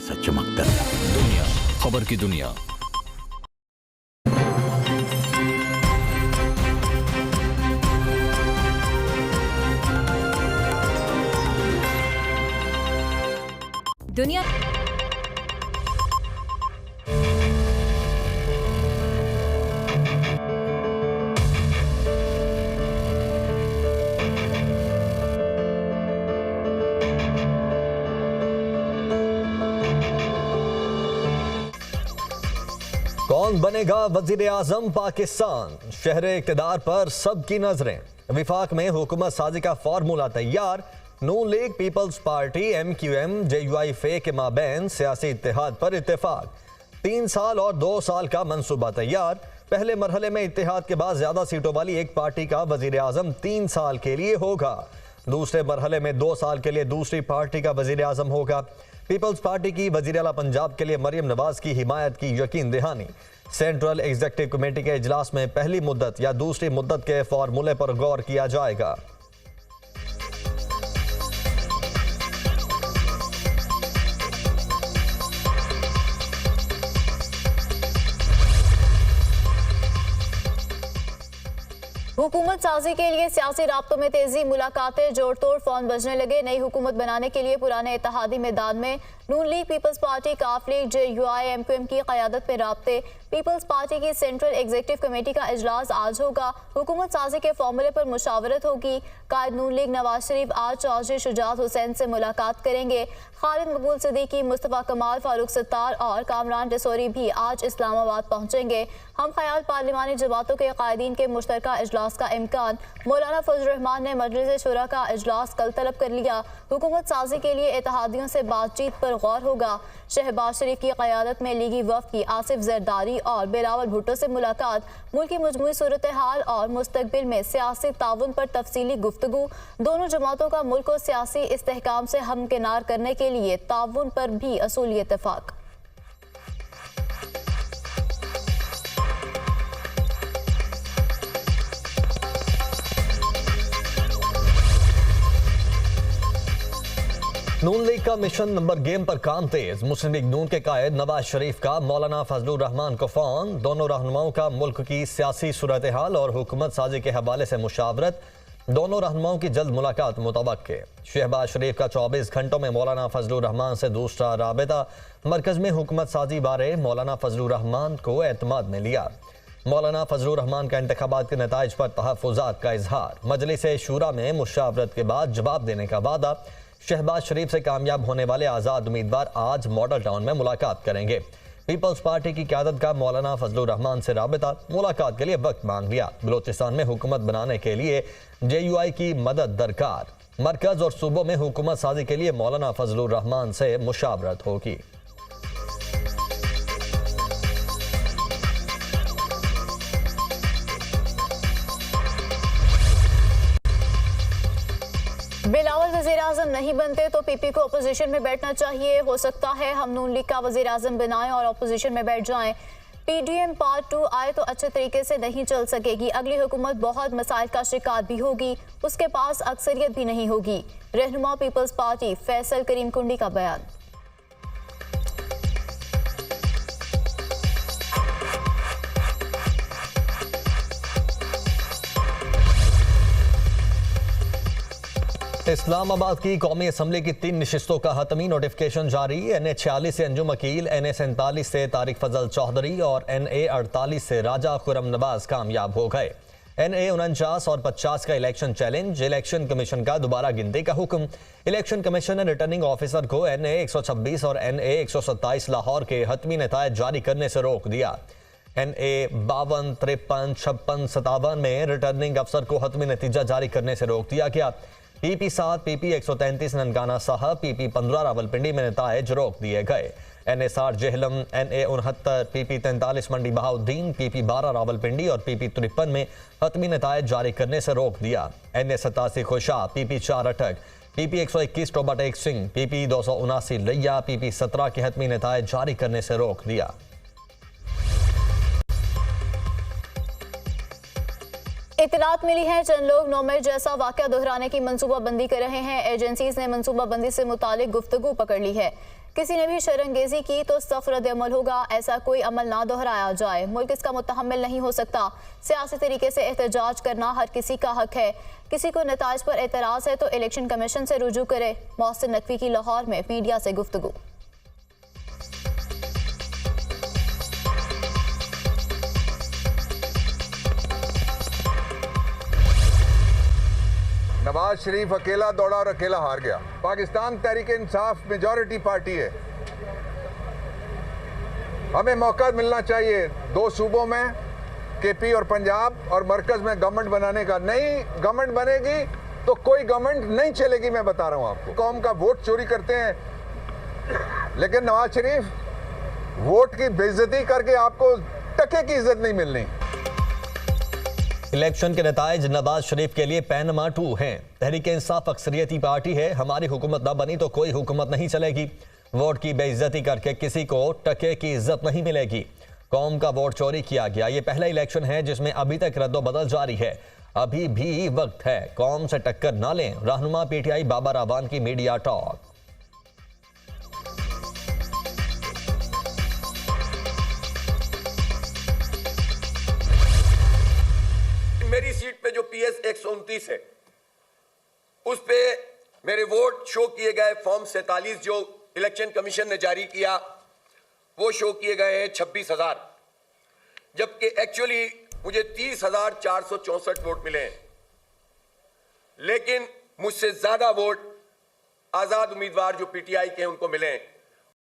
सा चमकता है। दुनिया, खबर की दुनिया। दुनिया कौन बनेगा वजीर आजम पाकिस्तान? शहरे इक़्तिदार पर सबकी नजरें। विफाक में हुकूमत साजी का फार्मूला तैयार। नून लीग, पीपल्स पार्टी, MQM, JUI फे के माबैन सियासी इत्तेहाद पर इत्तेफाक। 3 साल और 2 साल का मंसूबा तैयार। पहले मरहले में इत्तेहाद के बाद ज्यादा सीटों वाली एक पार्टी का वजीर आजम 3 साल के लिए होगा। दूसरे मरहले में 2 साल के लिए दूसरी पार्टी का वजीर आजम होगा। पीपल्स पार्टी की वजीर आला पंजाब के लिए मरियम नवाज की हिमायत की यकीन दहानी। सेंट्रल एग्जीक्यूटिव कमेटी के इजलास में पहली मुद्दत या दूसरी मुद्दत के फार्मूले पर गौर किया जाएगा। हुकूमत साजी के लिए सियासी राब्तों में तेजी, मुलाकातें जोड़ तोड़, फोन बजने लगे। नई हुकूमत बनाने के लिए पुराने इत्तेहादी मैदान में। नून लीग, पीपल्स पार्टी, काफ लीग, JUI, MQM की क़यादत में राब्ते। पीपल्स पार्टी की सेंट्रल एग्जीक्यूटिव कमेटी का इजलास आज होगा। हुकूमत साजी के फॉर्मूले पर मुशावरत होगी। कायद नून लीग नवाज शरीफ आज चौधरी शुजात हुसैन से मुलाकात करेंगे। खालिद मकबूल सिद्दीकी, मुस्तफ़ा कमाल, फारूक सत्तार और कामरान टेसोरी भी आज इस्लामाबाद पहुंचेंगे। हम ख्याल पार्लिमानी जमातों के कायदीन के मुश्तरका इजलास का इम्कान। मौलाना फजल रहमान ने मजलिस शुरा का इजलास कल तलब कर लिया। हुकूमत साजी के लिए इत्तेहादियों से बातचीत पर गौर होगा। शहबाज शरीफ की क़यादत में लीगी वफ़द की आसिफ जरदारी और बिलावल भुट्टो से मुलाकात। मुल्क की मजमूई सूरत हाल और मुस्तकबिल में सियासी ताउन पर तफसीली गुफ्तगू। दोनों जमातों का मुल्क को सियासी इस्तेहकाम से हमकिनार करने के लिए ताउन पर भी असूली इत्तेफाक। नून लीग का मिशन नंबर गेम पर काम तेज। मुस्लिम लीग नून के कायद नवाज शरीफ का मौलाना फजलुर रहमान को फोन। दोनों रहनुमाओं का मुल्क की सियासी सूरत हाल और हुकूमत साजी के हवाले से मुशावरत। दोनों रहनुमाओं की जल्द मुलाकात मुतवक्के। शहबाज शरीफ का 24 घंटों में मौलाना फजलुर रहमान से दूसरा राबिता। मरकज में हुकूमत साजी बारे मौलाना फजलुर रहमान को एतमाद में लिया। मौलाना फजलुर रहमान का इंतखाबात के नताइज पर तहफ़्फ़ुज़ात का इजहार। मजलिस शूरा में मुशावरत के बाद जवाब देने का वादा। शहबाज शरीफ से कामयाब होने वाले आज़ाद उम्मीदवार आज मॉडल टाउन में मुलाकात करेंगे। पीपल्स पार्टी की क़यादत का मौलाना फजलुर रहमान से राबिता। मुलाकात के लिए वक्त मांग लिया। बलोचिस्तान में हुकूमत बनाने के लिए JUI की मदद दरकार। मरकज और सूबों में हुकूमत साजी के लिए मौलाना फजलुर रहमान से मुशावरत होगी। बिलावल वज़ीर आज़म नहीं बनते तो PP को अपोजिशन में बैठना चाहिए। हो सकता है हम नून लीग का वज़ीर आज़म बनाएं और अपोजिशन में बैठ जाएं। PDM पार्ट 2 आए तो अच्छे तरीके से नहीं चल सकेगी। अगली हुकूमत बहुत मसाइल का शिकार भी होगी। उसके पास अक्सरियत भी नहीं होगी। रहनुमा पीपल्स पार्टी फैसल करीम कुंडी का बयान। इस्लामाबाद की कौमी असम्बली की 3 नशिस्तों का हतमी नोटिफिकेशन जारी। NA 46 से अंजुम अकील, NA 47 से तारिक फजल चौधरी और NA 48 से राजा खुरम नवाज कामयाब हो गए। NA 49 और 50 का इलेक्शन चैलेंज। इलेक्शन कमीशन का दोबारा गिनती का हुक्म। इलेक्शन कमीशन ने रिटर्निंग ऑफिसर को NA 126 और NA 127 लाहौर के हतमी नतायज जारी करने से रोक दिया। NA 52, 53, 56, 57 में रिटर्निंग अफसर को हतमी नतीजा जारी करने से रोक दिया गया। PP 7, PP 133 ननकाना साहब, PP 15 रावलपिंडी में नतायज रोक दिए गए। NA 60 जेहलम, NA 69, PP 43 मंडी बहाउद्दीन, PP 12 रावलपिंडी और PP 53 में हतमी नतायज जारी करने से रोक दिया। NA 87 खुशा, PP 4 अटक, PP 121 टोबाटेक सिंह, PP 279 लिया, PP 17 के हतमी नतायज जारी करने से रोक दिया। इत्तलात मिली है चंद लोग 9 मई जैसा वाक़या दोहराने की मनसूबाबंदी कर रहे हैं। एजेंसीज ने मनसूबाबंदी से मुतालिक गुफ्तगू पकड़ ली है। किसी ने भी शरंगेजी की तो सख्त रद्द-ए-अमल होगा। ऐसा कोई अमल ना दोहराया जाए। मुल्क इसका मुतहम्मिल नहीं हो सकता। सियासी तरीके से एहतजाज करना हर किसी का हक है। किसी को नताइज पर एतराज़ है तो इलेक्शन कमीशन से रुजू करे। मोहसिन नकवी की लाहौर में मीडिया से गुफ्तगू। नवाज शरीफ अकेला दौड़ा और अकेला हार गया। पाकिस्तान तहरीक इंसाफ मेजॉरिटी पार्टी है। हमें मौका मिलना चाहिए 2 सूबों में, केपी और पंजाब, और मरकज में गवर्नमेंट बनाने का। नहीं गवर्नमेंट बनेगी तो कोई गवर्नमेंट नहीं चलेगी। मैं बता रहा हूं आपको, कौम का वोट चोरी करते हैं, लेकिन नवाज शरीफ वोट की बेइज्जती करके आपको टके की इज्जत नहीं मिलनी। इलेक्शन के नताइज नवाज शरीफ के लिए पैनमा 2 हैं। तहरीक इंसाफ अक्सरियती पार्टी है। हमारी हुकूमत न बनी तो कोई हुकूमत नहीं चलेगी। वोट की बेइज्जती करके किसी को टके की इज्जत नहीं मिलेगी। कौम का वोट चोरी किया गया। ये पहला इलेक्शन है जिसमें अभी तक रद्दोबदल जारी है। अभी भी वक्त है, कौम से टक्कर ना लें। रहनुमा पीटीआई बाबर रावान की मीडिया टॉक। मेरी सीट पे जो PS 129 है उस पे मेरे वोट शो किए गए। फॉर्म 47 जो इलेक्शन कमीशन ने जारी किया वो शो किए गए हैं 26,000, जबकि एक्चुअली मुझे 30,464 वोट मिले हैं। लेकिन मुझसे ज्यादा वोट आजाद उम्मीदवार जो PTI के हैं उनको मिले हैं।